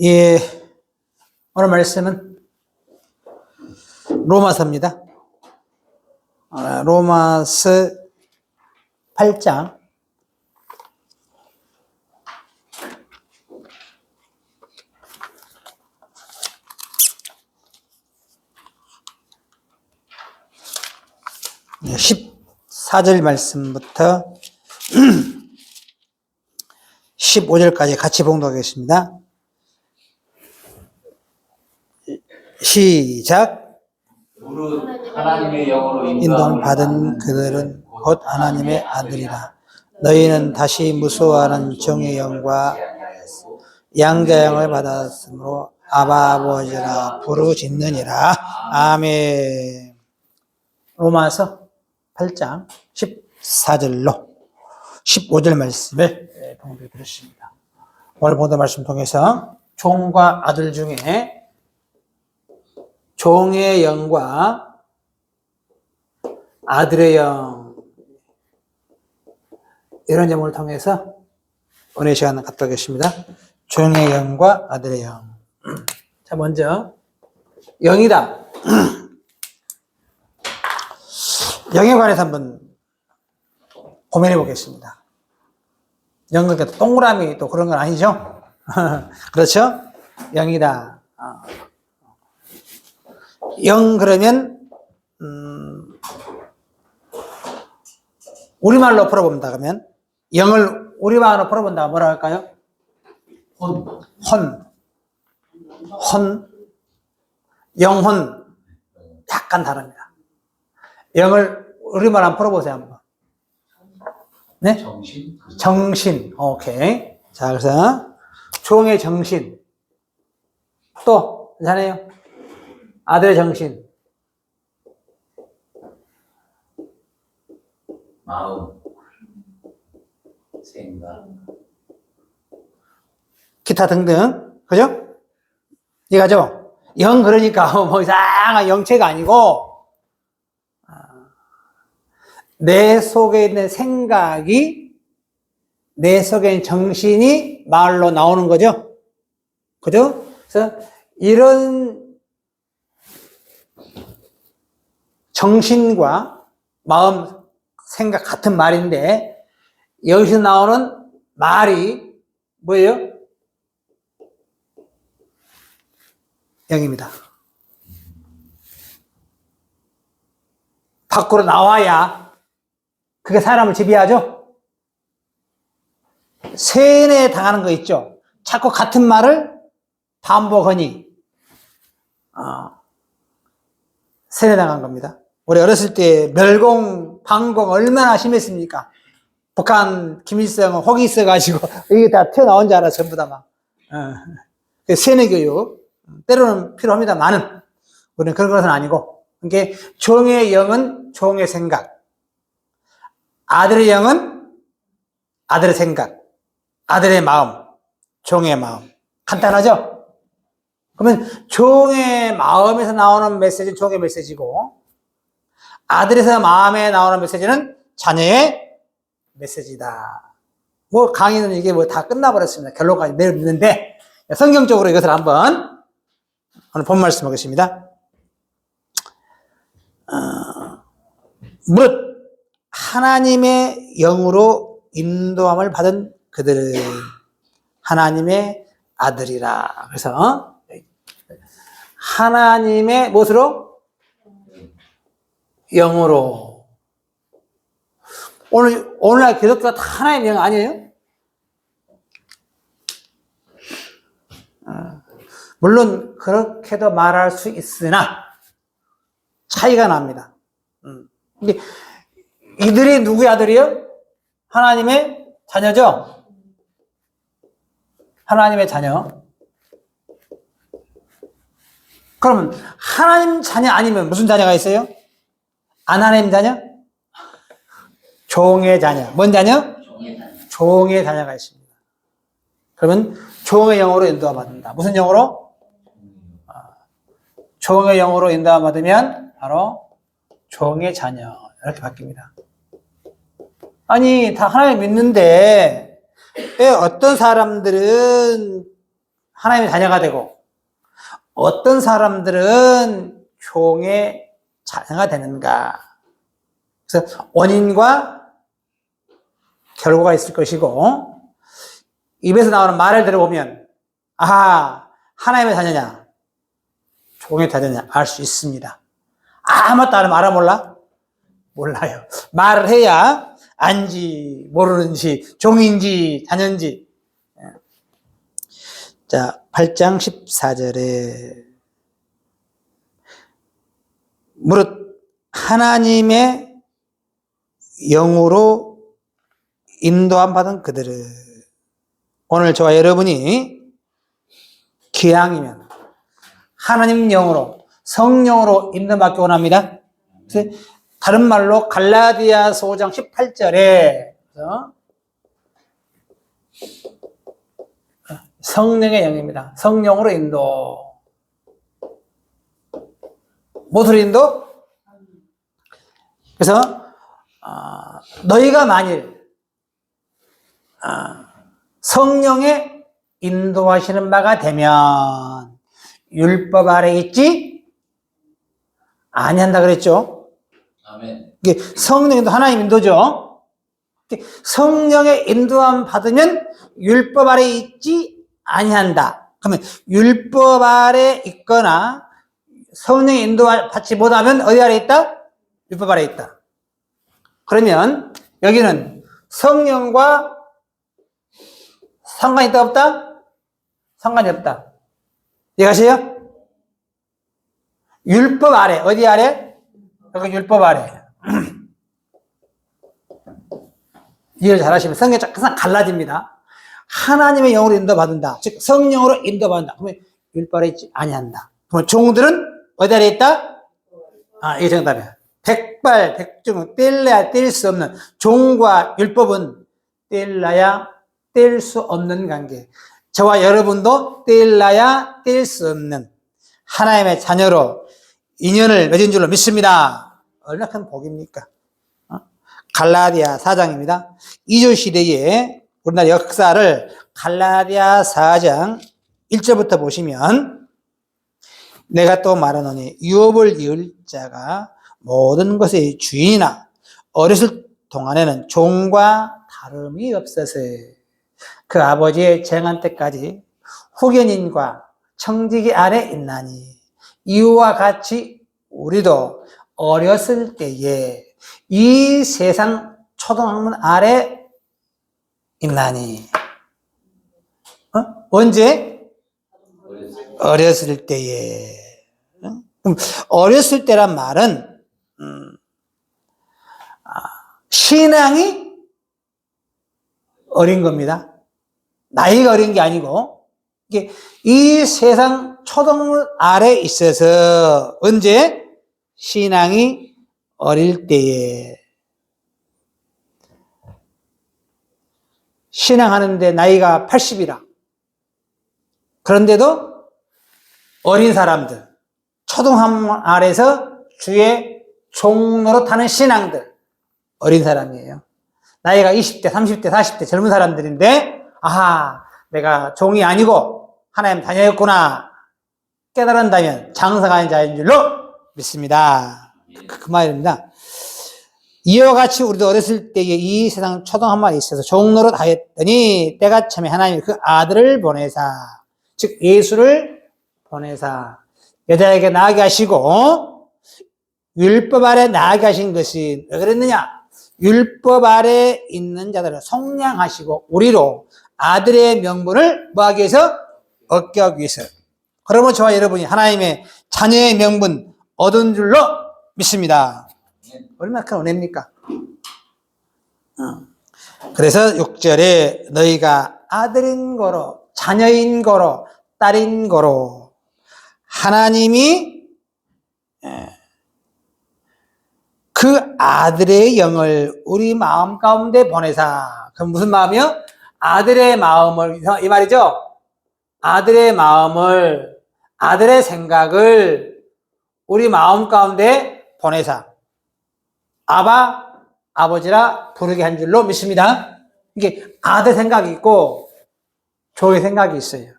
예, 오늘 말씀은 로마서입니다. 로마서 8장 14절 말씀부터 15절까지 같이 봉독하겠습니다. 시작. 무릇 하나님의 영으로 인도함을 받은 그들은 곧 하나님의 아들이라. 너희는 다시 무수하는 정의 영과 양자영을 받았으므로 아바 아버지라 부르짖느니라. 아멘. 로마서 8장 14절로 15절 말씀을 봉독해 드렸습니다. 오늘 본문 말씀 통해서 종과 아들 중에 종의 영과 아들의 영, 이런 제목을 통해서 오늘 시간을 갖도록 하겠습니다. 종의 영과 아들의 영. 자, 먼저 영이다. 영에 관해서 한번 고민해 보겠습니다. 영은 동그라미 또 그런 건 아니죠? 그렇죠? 영이다. 영 그러면 우리말로 풀어본다 그러면 영을 우리말로 풀어본다 뭐라 할까요? 혼, 영혼 약간 다릅니다. 영을 우리말 한번 풀어보세요 한번. 네? 정신. 오케이. 자, 그래서 종의 정신. 또 괜찮아요? 아들의 정신. 마음, 생각, 기타 등등. 그죠? 이거죠? 영 그러니까 뭐 이상한 영체가 아니고 내 속에 있는 생각이 내 속에 있는 정신이 말로 나오는 거죠. 그죠? 그래서 이런 정신과 마음, 생각 같은 말인데 여기서 나오는 말이 뭐예요? 영입니다. 밖으로 나와야 그게 사람을 지배하죠? 세뇌 당하는 거 있죠? 자꾸 같은 말을 반복하니 세뇌 당한 겁니다. 우리 어렸을 때 멸공, 반공 얼마나 심했습니까? 북한, 김일성, 혹이 있어가지고 이게 다 튀어나온 줄 알아, 전부 다 막. 세뇌 교육, 때로는 필요합니다만은 우리는 그런 것은 아니고, 그러니까 종의 영은 종의 생각, 아들의 영은 아들의 생각, 아들의 마음, 종의 마음. 간단하죠? 그러면 종의 마음에서 나오는 메시지는 종의 메시지고 아들에서 마음에 나오는 메시지는 자녀의 메시지다. 뭐 강의는 이게 뭐 다 끝나버렸습니다. 결론까지 내렸는데 성경적으로 이것을 한번 오늘 본 말씀 하겠습니다. 무릇 하나님의 영으로 인도함을 받은 그들은 하나님의 아들이라. 그래서 하나님의 무엇으로? 영으로. 오늘날 기독교가 다 하나님의 영 아니에요? 물론 그렇게도 말할 수 있으나 차이가 납니다. 근데 이들이 누구의 아들이요? 하나님의 자녀죠? 하나님의 자녀. 그러면 하나님 자녀 아니면 무슨 자녀가 있어요? 안 하나님 자녀? 종의 자녀. 뭔 자녀? 종의 자녀가 있습니다. 그러면 종의 영으로 인도함 받는다. 무슨 영으로? 종의 영으로 인도함 받으면 바로 종의 자녀. 이렇게 바뀝니다. 아니, 다 하나님 믿는데 왜 어떤 사람들은 하나님의 자녀가 되고 어떤 사람들은 종의 자녀가 되는가. 그래서 원인과 결과가 있을 것이고 입에서 나오는 말을 들어보면 아하, 하나님의 자녀냐 종의 자녀냐 알 수 있습니다. 아무것도 안 하면 알아 몰라? 몰라요. 말을 해야 안지 모르는지 종인지 자녀인지. 자, 8장 14절에 무릇 하나님의 영으로 인도함 받은 그들은 오늘 저와 여러분이 기왕이면 하나님 영으로 성령으로 인도받기 원합니다. 다른 말로 갈라디아서 5장 18절에 성령의 영입니다. 성령으로 인도. 무엇으로 인도? 그래서 너희가 만일 성령의 인도하시는 바가 되면 율법 아래 있지 아니한다 그랬죠. 아멘. 이게 성령의 인도, 하나님 인도죠. 성령의 인도함 받으면 율법 아래 있지 아니한다. 그러면 율법 아래 있거나 성령의 인도 받지 못하면 어디 아래 있다? 율법 아래 있다. 그러면 여기는 성령과 상관이 있다 없다? 상관이 없다. 이해가세요? 율법 아래, 어디 아래? 여기 율법 아래. 이해를 잘 하시면 성경이 항상 갈라집니다. 하나님의 영으로 인도받는다. 즉 성령으로 인도받는다. 그러면 율법 아래 있지 아니한다. 그러면 종들은 어디 아래 있다? 이게 정답이야. 백발 백중 뗄래야 뗄 수 없는 종과 율법은 뗄래야 뗄 수 없는 관계. 저와 여러분도 뗄래야 뗄 수 없는 하나님의 자녀로 인연을 맺은 줄로 믿습니다. 얼마나 큰 복입니까? 갈라디아 4장입니다. 이조 시대의 우리나라 역사를 갈라디아 4장 1절부터 보시면 내가 또 말하노니 유업을 이을 자가 모든 것의 주인이나 어렸을 동안에는 종과 다름이 없어서 그 아버지의 정한 때까지 후견인과 청지기 아래 있나니 이와 같이 우리도 어렸을 때에 이 세상 초등학문 아래 있나니 언제? 어렸을 때에. 그럼 어렸을 때란 말은 신앙이 어린 겁니다. 나이가 어린 게 아니고 이게 이 세상 초등문 아래 있어서 언제? 신앙이 어릴 때에. 신앙하는데 나이가 80이라. 그런데도 어린 사람들, 초등학문 아래서 주의 종로로 타는 신앙들, 어린 사람이에요. 나이가 20대, 30대, 40대 젊은 사람들인데 아하, 내가 종이 아니고 하나님 자녀였구나 깨달은다면 장성한 자인 줄로 믿습니다. 그 말입니다. 이와 같이 우리도 어렸을 때에 이 세상 초등학문에 있어서 종로로 다했더니 때가 참에 하나님이 그 아들을 보내사, 즉 예수를 보내사 여자에게 나게 하시고 율법 아래 나게 하신 것이 왜 그랬느냐? 율법 아래 있는 자들을 속량하시고 우리로 아들의 명분을 뭐하기 위해서? 얻게 하기 위해서. 그러면 저와 여러분이 하나님의 자녀의 명분 얻은 줄로 믿습니다. 얼마나 큰 은혜입니까? 그래서 6절에 너희가 아들인 거로, 자녀인 거로, 딸인 거로 하나님이 그 아들의 영을 우리 마음 가운데 보내사. 그럼 무슨 마음이요? 아들의 마음을, 이 말이죠? 아들의 마음을, 아들의 생각을 우리 마음 가운데 보내사. 아바, 아버지라 부르게 한 줄로 믿습니다. 이게 아들 생각이 있고 조의 생각이 있어요.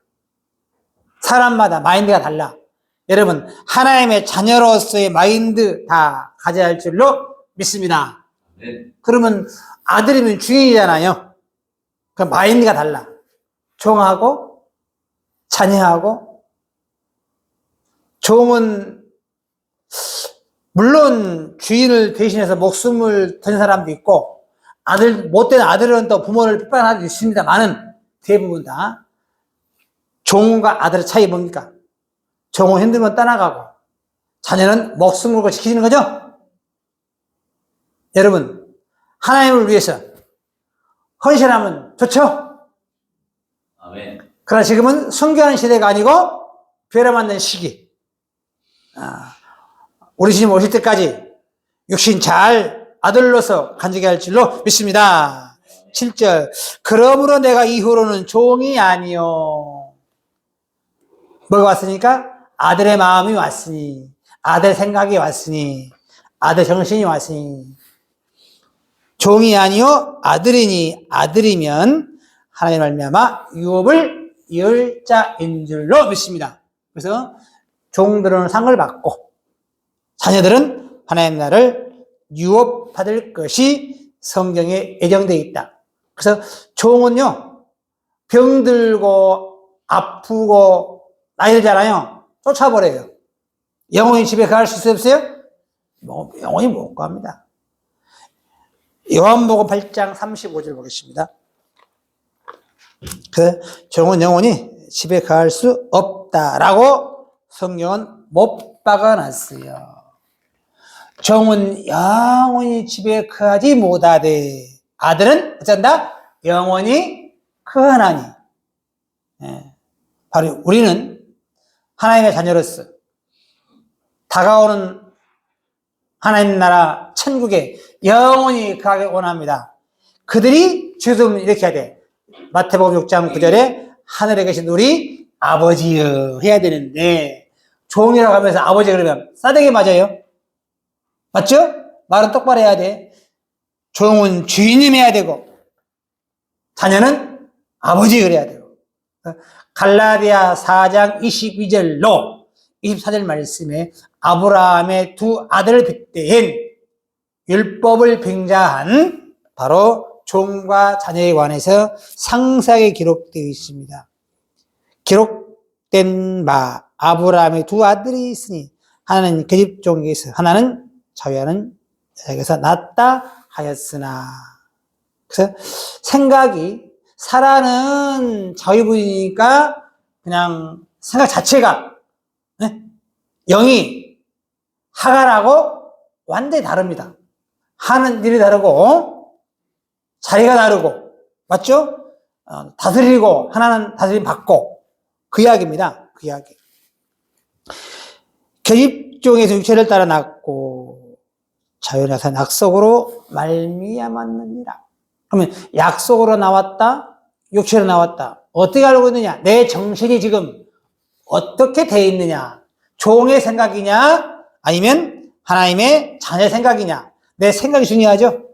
사람마다 마인드가 달라. 여러분, 하나님의 자녀로서의 마인드 다 가져야 할 줄로 믿습니다. 아멘. 그러면 아들이면 주인이잖아요. 그 마인드가 달라. 종하고 자녀하고. 종은 물론 주인을 대신해서 목숨을 던 사람도 있고, 못된 아들은 또 부모를 핍박하는 사람도 있습니다만은 대부분 다 종과 아들의 차이 뭡니까? 종은 힘들면 떠나가고 자녀는 목숨 걸고 지키는 거죠? 여러분, 하나님을 위해서 헌신하면 좋죠? 아멘. 그러나 지금은 순교하는 시대가 아니고 죄를 만든 시기. 우리 주님 오실 때까지 육신 잘 아들로서 간직해야 할 줄로 믿습니다. 7절. 그러므로 내가 이후로는 종이 아니요. 뭐가 왔으니까? 아들의 마음이 왔으니, 아들 생각이 왔으니, 아들 정신이 왔으니. 종이 아니요 아들이니, 아들이면 하나님 말미암아 유업을 이을 자인 줄로 믿습니다. 그래서 종들은 상을 받고 자녀들은 하나님 나라를 유업받을 것이 성경에 예정되어 있다. 그래서 종은요, 병들고 아프고 나이 들잖아요. 쫓아버려요. 영원히 집에 갈 수 없어요? 영원히 못 갑니다. 요한복음 8장 35절 보겠습니다. 그래서 종은 영원히 집에 갈 수 없다라고 성경은 못 박아놨어요. 종은 영원히 집에 거하지 못하되 아들은 어쩐다? 영원히 거하나니. 바로 우리는 하나님의 자녀로서 다가오는 하나님 나라 천국에 영원히 가기 원합니다. 그들이 주좀 이렇게 해야 돼. 마태복음 6장 9절에 하늘에 계신 우리 아버지여 해야 되는데 종이라고 하면서 아버지 그러면 싸대기 맞아요. 맞죠? 말은 똑바로 해야 돼. 종은 주인님 해야 되고 자녀는 아버지 그래야 되고. 갈라디아 4장 22절로 24절 말씀에 아브라함의 두 아들을 빗대인 율법을 빙자한 바로 종과 자녀에 관해서 상세하게 기록되어 있습니다. 기록된 바 아브라함의 두 아들이 있으니 하나는 그 집 종에게서 하나는 자유하는 여자에게서 낳았다 하였으나. 그래서 생각이 사라는 자유분이니까 그냥 생각 자체가 영이 하갈하고 완전히 다릅니다. 하는 일이 다르고 자리가 다르고 맞죠? 다스리고 하나는 다스림 받고 그 이야기입니다. 그 이야기. 계집종에서 육체를 따라 낳고 자유나서 약속으로 말미암았느니라. 그러면 약속으로 나왔다, 육체로 나왔다. 어떻게 알고 있느냐? 내 정신이 지금 어떻게 돼 있느냐? 종의 생각이냐? 아니면 하나님의 자녀 생각이냐? 내 생각이 중요하죠?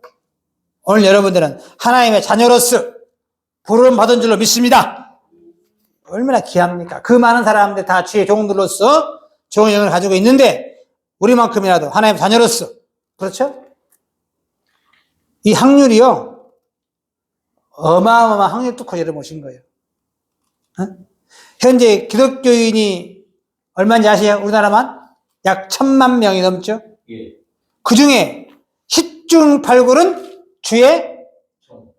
오늘 여러분들은 하나님의 자녀로서 부름 받은 줄로 믿습니다. 얼마나 귀합니까? 그 많은 사람들 다 주의 종들로서 종의 영을 가지고 있는데 우리만큼이라도 하나님의 자녀로서 그렇죠? 이 확률이요. 어마어마한 확률 뚫고 열어보신 거예요. 현재 기독교인이 얼마인지 아세요? 우리나라만? 약 1,000만 명이 넘죠? 예. 그 중에 10중 8구는 주의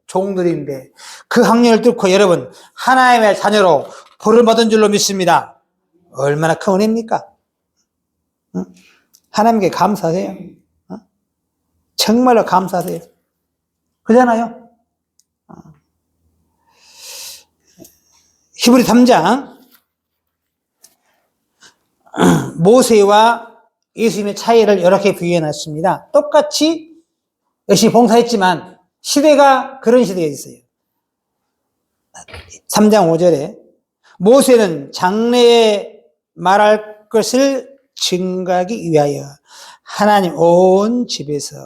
종들인데 그 확률을 뚫고 여러분 하나님의 자녀로 부름 받은 줄로 믿습니다. 얼마나 큰 은혜입니까? 하나님께 감사하세요. 정말로 감사하세요. 그러잖아요. 히브리 3장 모세와 예수님의 차이를 이렇게 비유해 놨습니다. 똑같이 열심히 봉사했지만 시대가 그런 시대가 있어요. 3장 5절에 모세는 장래에 말할 것을 증거하기 위하여 하나님 온 집에서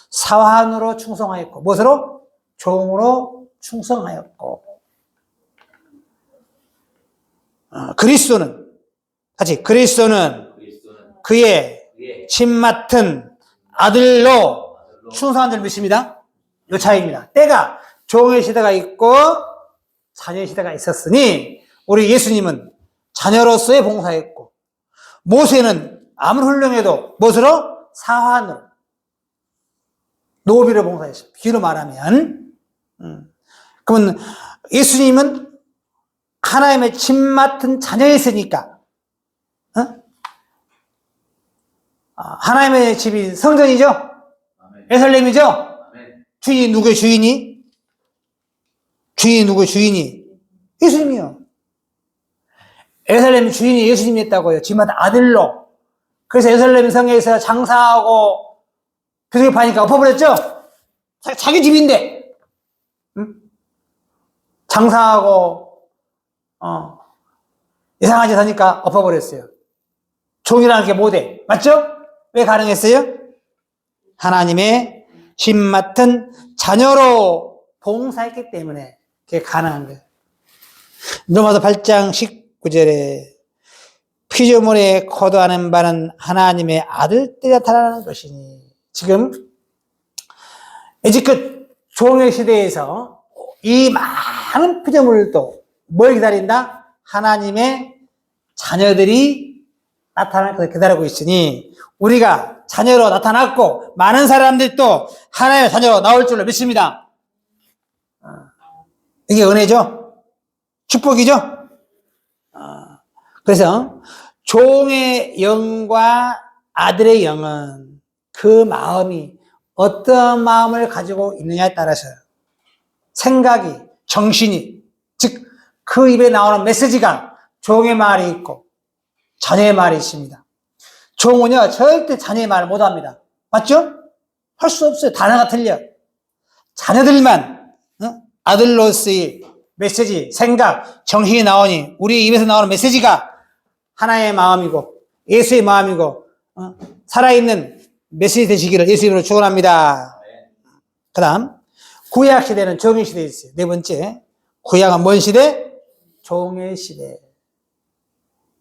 사환으로 충성하였고 무엇으로? 종으로 충성하였고 그리스도는 같이 그리스도는 그리스도는 그의 그의 침 맡은 아들로 충성한 줄 믿습니다. 이 차이입니다. 때가 종의 시대가 있고 자녀의 시대가 있었으니 우리 예수님은 자녀로서의 봉사했고 모세는 아무리 훌륭해도 무엇으로? 사환으로 노비로 봉사했습니다. 비유로 말하면 그러면 예수님은 하나님의 침 맡은 자녀였으니까 하나님의 집이 성전이죠? 아멘. 예루살렘이죠? 아멘. 주인이 누구의 주인이? 주인이 누구의 주인이? 예수님이요. 예루살렘 주인이 예수님이었다고요. 집마다 아들로. 그래서 예루살렘 성에서 장사하고 비둘기 파니까 엎어버렸죠? 자기 집인데. 응? 장사하고 이상한 짓 하니까 엎어버렸어요. 종이라는 게 못해. 맞죠? 왜 가능했어요? 하나님의 집 맡은 자녀로 봉사했기 때문에 그게 가능한 거예요. 로마서 8장 19절에 피조물에 거두하는 바는 하나님의 아들 때 나타나는 것이니 지금 에지급 종의 시대에서 이 많은 피조물도 뭘 기다린다? 하나님의 자녀들이 나타날 것을 기다리고 있으니 우리가 자녀로 나타났고 많은 사람들도 하나님의 자녀로 나올 줄로 믿습니다. 이게 은혜죠? 축복이죠? 그래서 종의 영과 아들의 영은 그 마음이 어떤 마음을 가지고 있느냐에 따라서 생각이, 정신이, 즉 그 입에 나오는 메시지가 종의 말이 있고 자녀의 말이 있습니다. 종은요 절대 자녀의 말을 못합니다. 맞죠? 할 수 없어요. 단어가 틀려. 자녀들만 아들로서의 메시지, 생각, 정신이 나오니 우리 입에서 나오는 메시지가 하나의 마음이고 예수의 마음이고 살아있는 메시지 되시기를 예수 이름으로 축원합니다. 그 다음 구약 시대는 종의 시대에 있어요. 네 번째 구약은 뭔 시대? 종의 시대.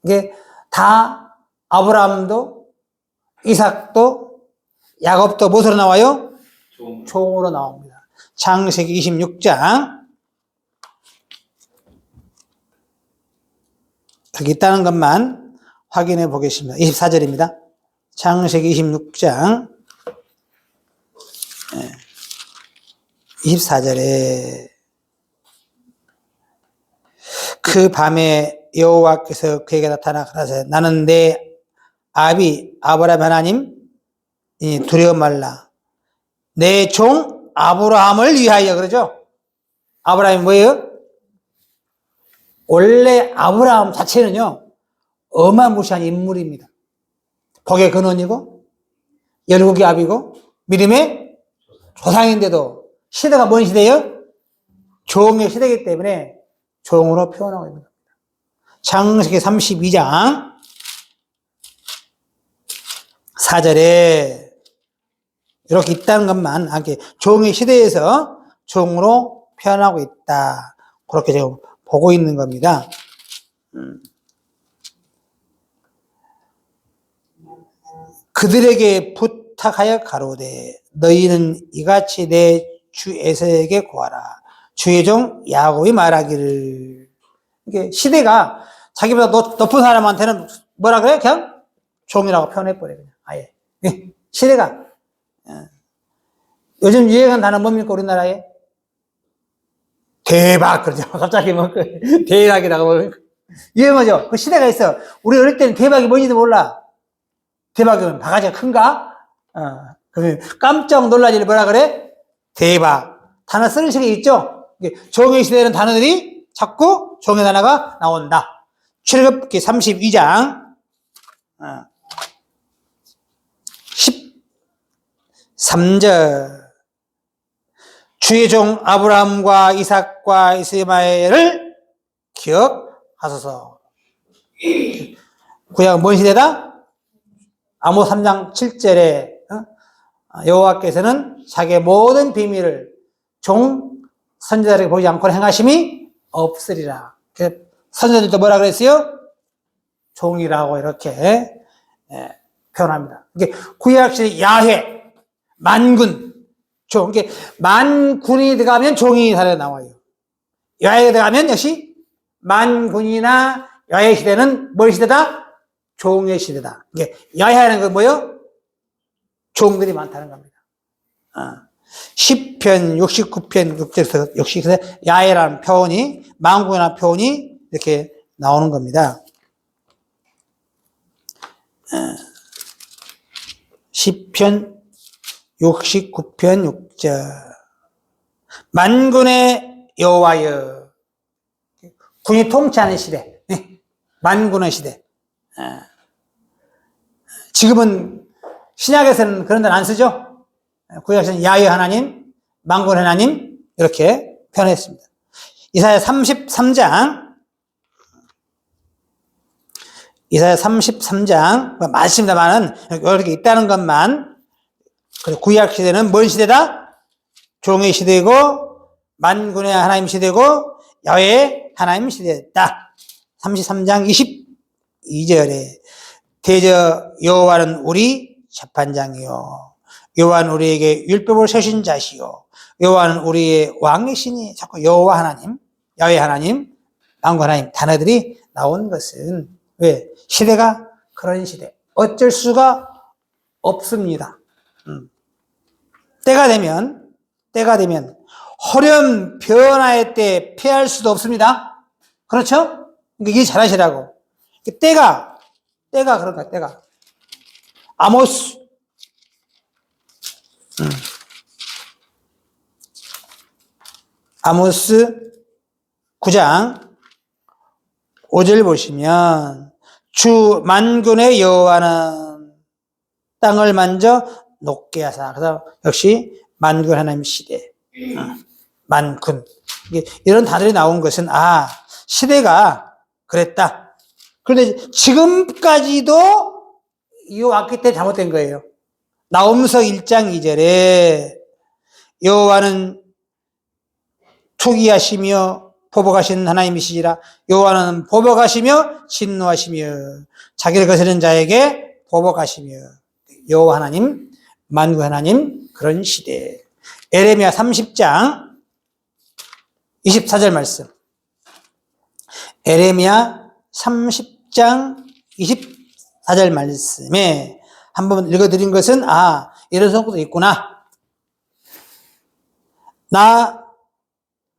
이게 다 아브라함도 이삭도 야곱도 무엇으로 나와요? 종으로 나옵니다. 창세기 26장 여기 있다는 것만 확인해 보겠습니다. 24절입니다. 창세기 26장 24절에 그 밤에 여호와께서 그에게 나타나 가라사대 나는 내 아비 아브라함 하나님 두려워 말라 내 종 아브라함을 위하여 그러죠. 아브라함이 뭐예요? 원래 아브라함 자체는요 어마무시한 인물입니다. 복의 근원이고 열국의 아비고 믿음의 조상인데도 시대가 뭔 시대예요? 종의 시대이기 때문에 종으로 표현하고 있는 겁니다. 창세기 32장 4절에 이렇게 있다는 것만 종의 시대에서 종으로 표현하고 있다. 그렇게 제가 보고 있는 겁니다. 그들에게 부탁하여 가로되 너희는 이같이 내 주 에서에게 구하라. 주의 종 야곱이 말하기를 이게 시대가 자기보다 높은 사람한테는 뭐라 그래? 그냥 종이라고 표현해버려요. 그냥 아예. 시대가 요즘 유행한 단어 뭡니까 우리나라에? 대박 그러죠. 갑자기 뭐 대박이라고 유행하죠. 그 시대가 있어. 우리 어릴 때는 대박이 뭔지도 몰라. 대박이면 바가지가 큰가? 그러면 깜짝 놀라지를 뭐라 그래? 대박. 단어 쓰는 식이 있죠? 종의 시대에는 단어들이 자꾸 종의 단어가 나온다. 출애굽기 32장 13절 주의 종 아브라함과 이삭과 이스마엘을 기억하소서. 구약은 뭔 시대다? 아모스 3장 7절에 여호와께서는 자기의 모든 비밀을 종 선지자에게 보이지 않고 행하심이 없으리라. 선지자들도 뭐라 그랬어요? 종이라고 이렇게 표현합니다. 이게 구약시대 야훼, 만군, 종. 이게 만군이 들어가면 종이 달려 나와요. 야훼가 들어가면 역시 만군이나 야훼 시대는 뭘 시대다? 종의 시대다. 이게 야훼하는 건 뭐예요? 종들이 많다는 겁니다. 시편 69편 6절에서 역시 야훼라는 표현이, 만군이라는 표현이 이렇게 나오는 겁니다. 시편 69편 6절. 만군의 여호와여. 군이 통치하는 시대. 만군의 시대. 지금은 신약에서는 그런 데는 안 쓰죠. 구약에서는 야훼 하나님, 만군 하나님 이렇게 표현했습니다. 이사야 33장 이사야 33장 맞습니다만은 이렇게 있다는 것만. 구약 시대는 뭔 시대다? 종의 시대고 만군의 하나님 시대고 야훼의 하나님 시대였다. 33장 22절에 대저 여호와는 우리 재판장이요 여호와는 우리에게 율법을 세신 자시요 여호와는 우리의 왕이시니. 자꾸 여호와 하나님, 야훼 하나님, 만군 하나님 단어들이 나온 것은 왜? 시대가 그런 시대. 어쩔 수가 없습니다. 때가 되면 허련 변화의 때 피할 수도 없습니다. 그렇죠? 이게 잘하시라고. 때가 그런가, 때가. 아모스. 아모스 9장 5절 보시면 주 만군의 여호와는 땅을 만져 녹게 하사. 그래서 역시 만군 하나님 시대. 만군. 이런 단어들이 나온 것은 시대가 그랬다. 그런데 지금까지도 이 왔기 때문에 잘못된 거예요. 나홈서 1장 2절에 여호와는 투기하시며 보복하시는 하나님이시라. 여호와는 보복하시며 진노하시며 자기를 거스르는 자에게 보복하시며. 여호와 하나님, 만군 하나님 그런 시대. 에레미야 30장 24절 말씀. 에레미야 30장 24절 말씀에 한번 읽어드린 것은 이런 성구도 있구나. 나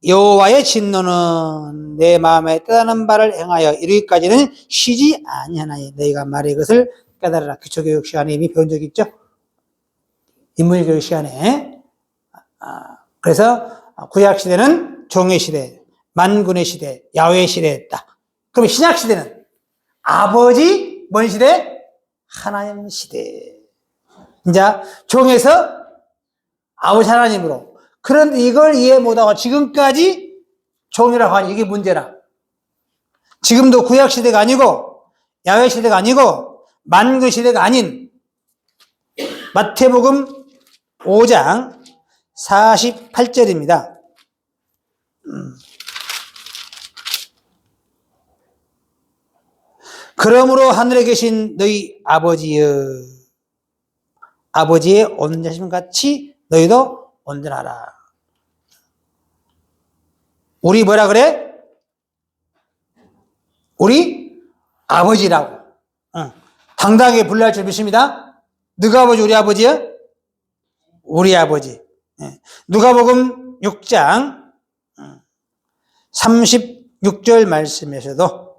여호와의 진노는 내 마음에 뜻하는 바를 행하여 이르기까지는 쉬지 아니하나니 너희가 말의 것을 깨달으라. 기초교육 시간에 이미 배운 적이 있죠. 인문교육 시간에. 그래서 구약시대는 종의 시대, 만군의 시대, 야훼의 시대였다. 그럼 신약시대는 아버지 뭔 시대? 하나님 시대. 이제 종에서 아버지 하나님으로. 그런데 이걸 이해 못하고 지금까지 종이라고 하니 이게 문제라. 지금도 구약시대가 아니고 야훼 시대가 아니고 만군 시대가 아닌 마태복음 5장 48절입니다. 그러므로 하늘에 계신 너희 아버지의 온전하심 같이 너희도 온전하라. 우리 뭐라 그래? 우리 아버지라고. 당당하게 불러야 할 줄 믿습니다. 누가 아버지, 우리 아버지야? 우리 아버지. 누가복음 6장 36절 말씀에서도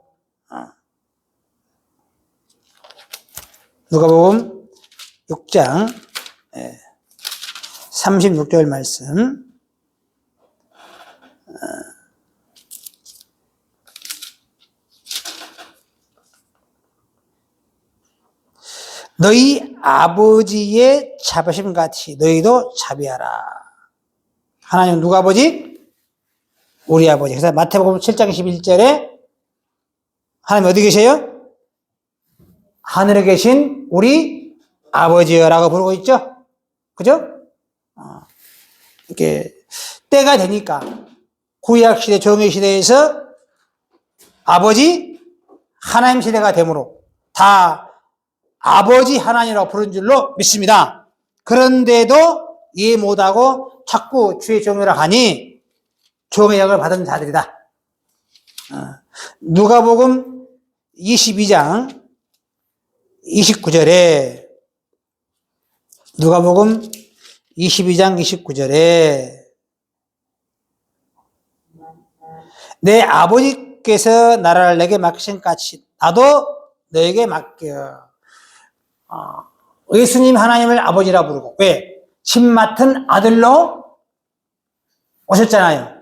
누가복음 6장 36절 말씀. 너희 아버지의 자비하심 같이 너희도 자비하라. 하나님 누가 아버지? 우리 아버지. 그래서 마태복음 7장 11절에 하나님 어디 계세요? 하늘에 계신 우리 아버지여라고 부르고 있죠? 그죠? 이렇게 때가 되니까 구약시대 종의시대에서 아버지 하나님 시대가 되므로 다 아버지 하나님이라고 부른 줄로 믿습니다. 그런데도 이해 못하고 자꾸 주의 종이라 하니 종의 역을 받은 자들이다. 누가복음 22장 29절에 누가복음 22장 29절에 내 아버지께서 나라를 내게 맡기신 같이 나도 너에게 맡겨. 예수님 하나님을 아버지라 부르고 왜? 집 맡은 아들로 오셨잖아요.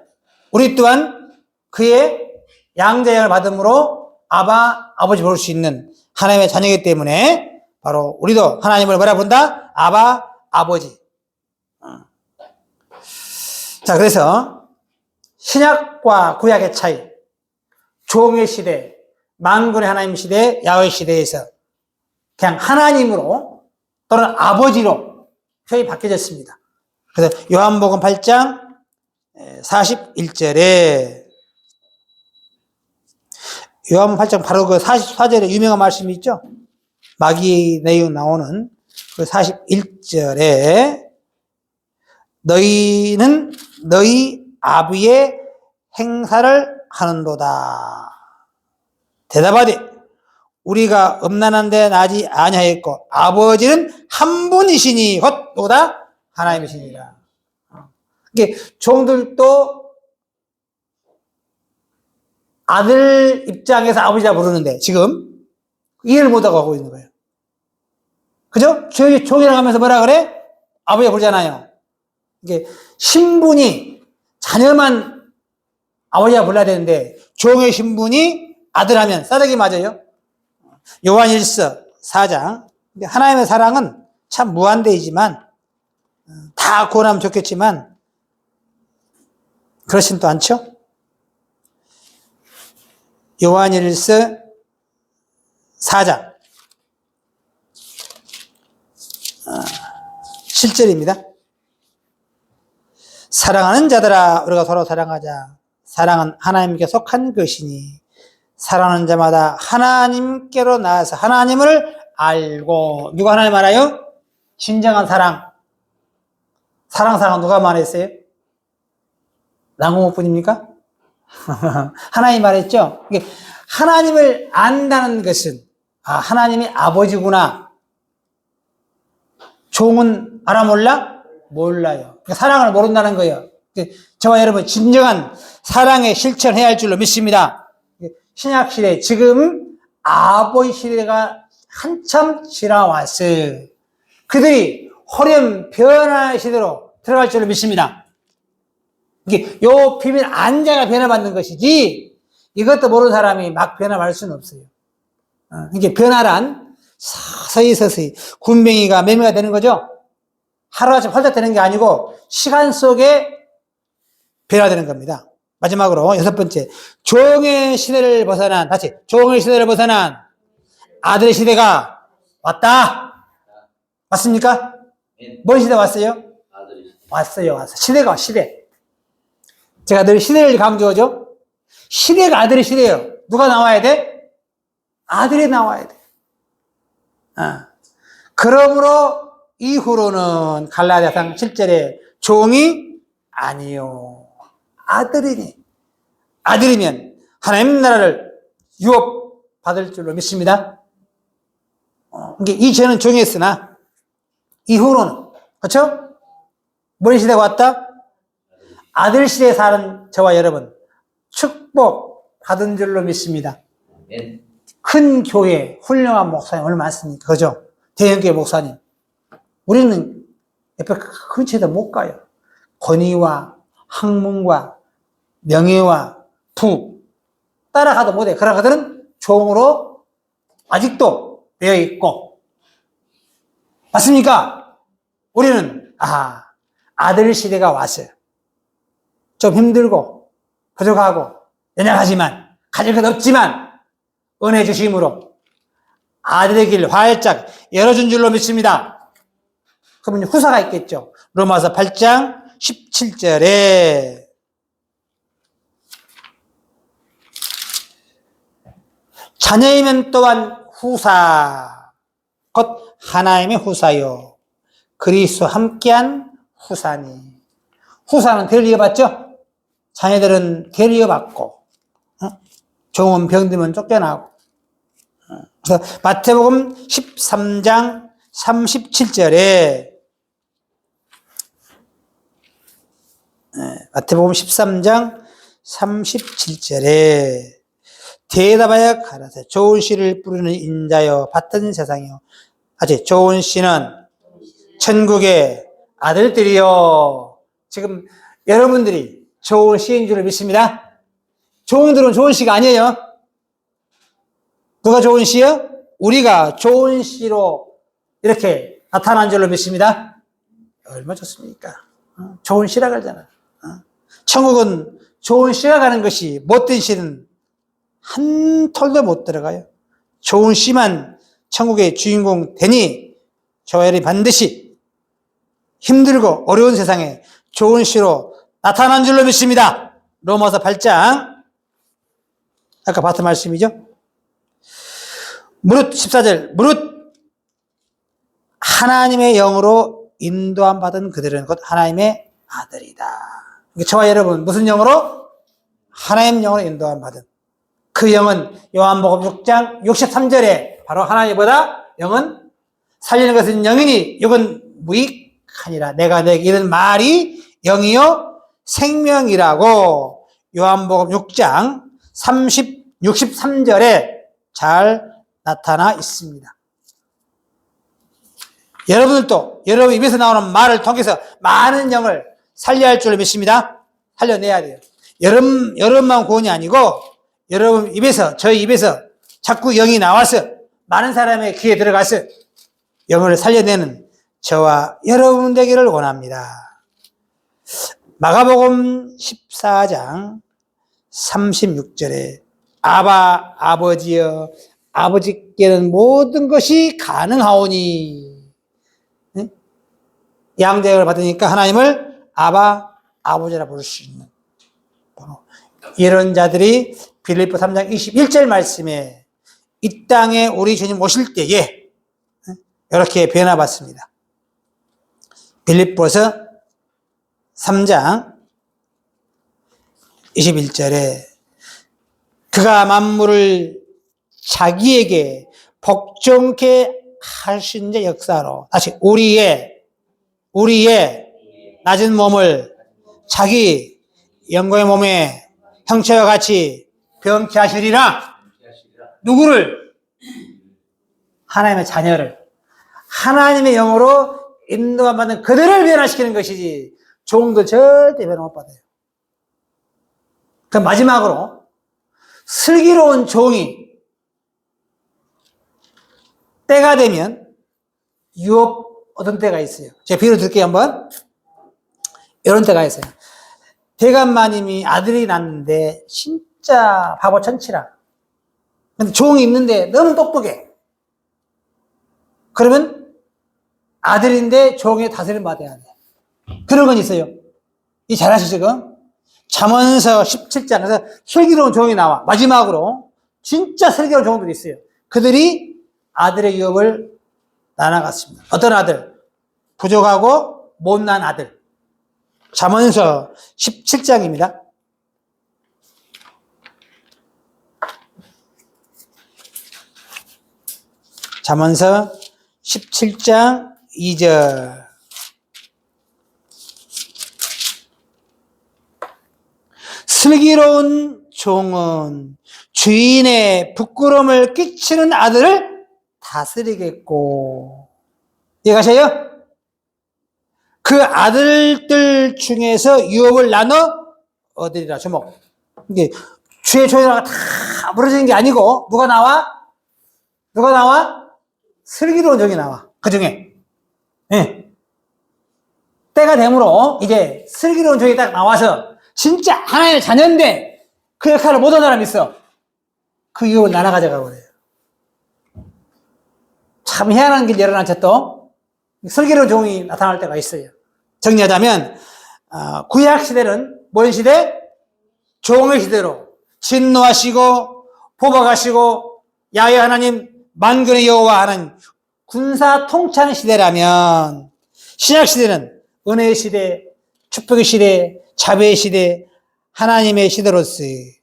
우리 또한 그의 양자형을 받음으로 아바 아버지 부를 수 있는 하나님의 자녀이기 때문에 바로 우리도 하나님을 뭐라 부른다? 아바 아버지. 자, 그래서 신약과 구약의 차이, 종의 시대, 만군의 하나님 시대, 야훼 시대에서 그냥 하나님으로 또는 아버지로 표현이 바뀌어졌습니다. 그래서 요한복음 8장 41절에 요한복음 8장 바로 그 44절에 유명한 말씀이 있죠. 마귀 내용 나오는 그 41절에 너희는 너희 아비의 행사를 하는도다. 대답하되 우리가 음란한 데 나지 아니하였고 아버지는 한 분이시니 곧 누구다? 하나님이시니라. 이게 종들도 아들 입장에서 아버지라 부르는데 지금 이해를 못하고 하고 있는 거예요. 그죠? 종이라고 하면서 뭐라 그래? 아버지가 부르잖아요. 이게 신분이 자녀만 아버지가 불러야 되는데 종의 신분이 아들하면 싸대기 맞아요. 요한일서 4장. 하나님의 사랑은 참 무한대이지만 다 구원하면 좋겠지만 그렇진 또 않죠. 요한일서 4장 7절입니다. 사랑하는 자들아 우리가 서로 사랑하자. 사랑은 하나님께 속한 것이니 사랑하는 자마다 하나님께로 나아서 하나님을 알고. 누가 하나님 알아요? 진정한 사랑. 사랑은 누가 말했어요? 남궁옥분입니까? 하나님 말했죠? 하나님을 안다는 것은 하나님이 아버지구나. 종은 알아 몰라? 몰라요. 사랑을 모른다는 거예요. 저와 여러분 진정한 사랑의 실천해야 할 줄로 믿습니다. 신약 시대 지금 아버지 시대가 한참 지나왔어요. 그들이 호련 변화의 시대로 들어갈 줄로 믿습니다. 요 비밀 안자가 변화받는 것이지 이것도 모르는 사람이 막 변화할 수는 없어요. 이게 변화란 서서히 군뱅이가 매미가 되는 거죠. 하루아침 활짝 되는 게 아니고 시간 속에 변화되는 겁니다. 마지막으로 6번째, 종의 시대를 벗어난 아들의 시대가 왔다. 맞습니까? 뭔 시대 왔어요? 왔어요. 시대가 시대. 제가 늘 시대를 강조하죠. 시대가 아들의 시대예요. 누가 나와야 돼? 아들이 나와야 돼. 그러므로 이후로는 갈라디아상 7절에 종이 아니요 아들이니. 아들이면 하나님 나라를 유업받을 줄로 믿습니다. 이전은 종이었으나 이후로는 그렇죠? 뭔 시대가 왔다? 아들 시대에 사는 저와 여러분 축복 받은 줄로 믿습니다. 큰 교회 훌륭한 목사님 얼마나 많습니까? 그죠? 대형교회 목사님. 우리는 옆에 근처에도 못 가요. 권위와 학문과 명예와 부 따라가도 못해. 그러나 그들은 종으로 아직도 되어 있고. 맞습니까? 우리는 아들 시대가 왔어요. 좀 힘들고 부족하고 연약하지만 가질 것 없지만 은혜 주심으로 아들의 길 활짝 열어준 줄로 믿습니다. 그러면 후사가 있겠죠. 로마서 8장 17절에 자녀이면 또한 후사, 곧 하나님의 후사요. 그리스도 함께한 후사니. 후사는 대를 이어받죠? 자녀들은 대를 이어받고, 종은 병들면 쫓겨나고. 그래서 마태복음 13장 37절에 마태복음 13장 37절에 대답하여 가라사대 좋은 씨를 뿌리는 인자여 받던 세상이요. 아직 좋은 씨는 천국의 아들들이요. 지금 여러분들이 좋은 씨인 줄 믿습니다. 종들은 좋은 씨가 아니에요. 누가 좋은 씨요? 우리가 좋은 씨로 이렇게 나타난 줄로 믿습니다. 얼마나 좋습니까? 좋은 씨라 그러잖아. 천국은 좋은 씨가 가는 것이 못된 씨는 한 톨도 못 들어가요. 좋은 씨만 천국의 주인공 되니 저희들이 반드시 힘들고 어려운 세상에 좋은 씨로 나타난 줄로 믿습니다. 로마서 8장 아까 봤던 말씀이죠. 무릇 14절 무릇 하나님의 영으로 인도함 받은 그들은 곧 하나님의 아들이다. 저와 여러분 무슨 영으로? 하나님 영으로 인도함 받은 그 영은 요한복음 6장 63절에 바로 하나님보다 영은 살리는 것은 영이니 육은 무익하니라. 내가 내게 이런 말이 영이요 생명이라고 요한복음 6장 63절에 잘 나타나 있습니다. 여러분들도 여러분 입에서 나오는 말을 통해서 많은 영을 살려야 할 줄 믿습니다. 살려내야 돼요. 여러분만 구원이 아니고 여러분 입에서 저희 입에서 자꾸 영이 나와서 많은 사람의 귀에 들어가서 영을 살려내는 저와 여러분 되기를 원합니다. 마가복음 14장 36절에 아바 아버지여 아버지께는 모든 것이 가능하오니 양자역을 받으니까 하나님을 아바 아버지라 부를 수 있는 이런 자들이 빌립보 3장 21절 말씀에 이 땅에 우리 주님 오실 때에 이렇게 변화받습니다. 빌립보서 3장 21절에 그가 만물을 자기에게 복종케 하신 자 역사로 다시 우리의 낮은 몸을 자기 영광의 몸에 형체와 같이 병케 하시리라. 누구를? 하나님의 자녀를 하나님의 영으로 인도함 받는 그들을 변화시키는 것이지 종도 절대 변화 못 받아요. 그 마지막으로 슬기로운 종이 때가 되면 유업 얻은 때가 있어요. 제가 비유 드릴게요 한번. 이런 때가 있어요. 대감마님이 아들이 낳는데 진짜 바보 천치라. 근데 종이 있는데 너무 똑똑해. 그러면 아들인데 종의 다스림 받아야 돼. 그런 건 있어요. 이 잘 아시죠 지금? 잠언서 17장에서 슬기로운 종이 나와. 마지막으로 진짜 슬기로운 종들이 있어요. 그들이 아들의 유업을 나눠갔습니다. 어떤 아들? 부족하고 못난 아들. 잠언서 17장입니다. 잠언서 17장 2절. 슬기로운 종은 주인의 부끄러움을 끼치는 아들을 다스리겠고. 이해가세요? 그 아들들 중에서 유업을 나눠 얻으리라. 주목. 이게 주의 종이라고 다 부러지는 게 아니고 누가 나와? 슬기로운 종이 나와. 그 중에. 네. 때가 되므로 이제 슬기로운 종이 딱 나와서 진짜 하나님의 자녀인데 그 역할을 못한 사람이 있어. 그 유업을 나눠 가져가고 그래요. 참 희한한 길 열어놨죠 또. 슬기로운 종이 나타날 때가 있어요. 정리하자면 구약 시대는 뭔 시대? 종의 시대로 진노하시고 포박하시고 야훼 하나님, 만군의 여호와 하나님, 군사 통치하는 시대라면 신약 시대는 은혜의 시대, 축복의 시대, 자비의 시대, 하나님의 시대로서의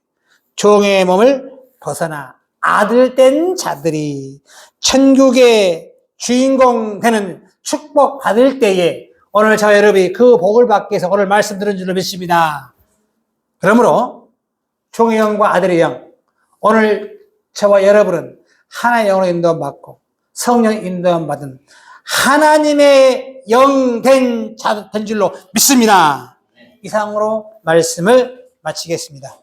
종의 몸을 벗어나 아들 된 자들이 천국의 주인공 되는 축복 받을 때에 오늘 저와 여러분이 그 복을 받기 위해서 오늘 말씀 들은 줄로 믿습니다. 그러므로 종의 영과 아들의 영, 오늘 저와 여러분은 하나의 영으로 인도함 받고 성령 인도함 받은 하나님의 영 된 자 된 줄로 믿습니다. 이상으로 말씀을 마치겠습니다.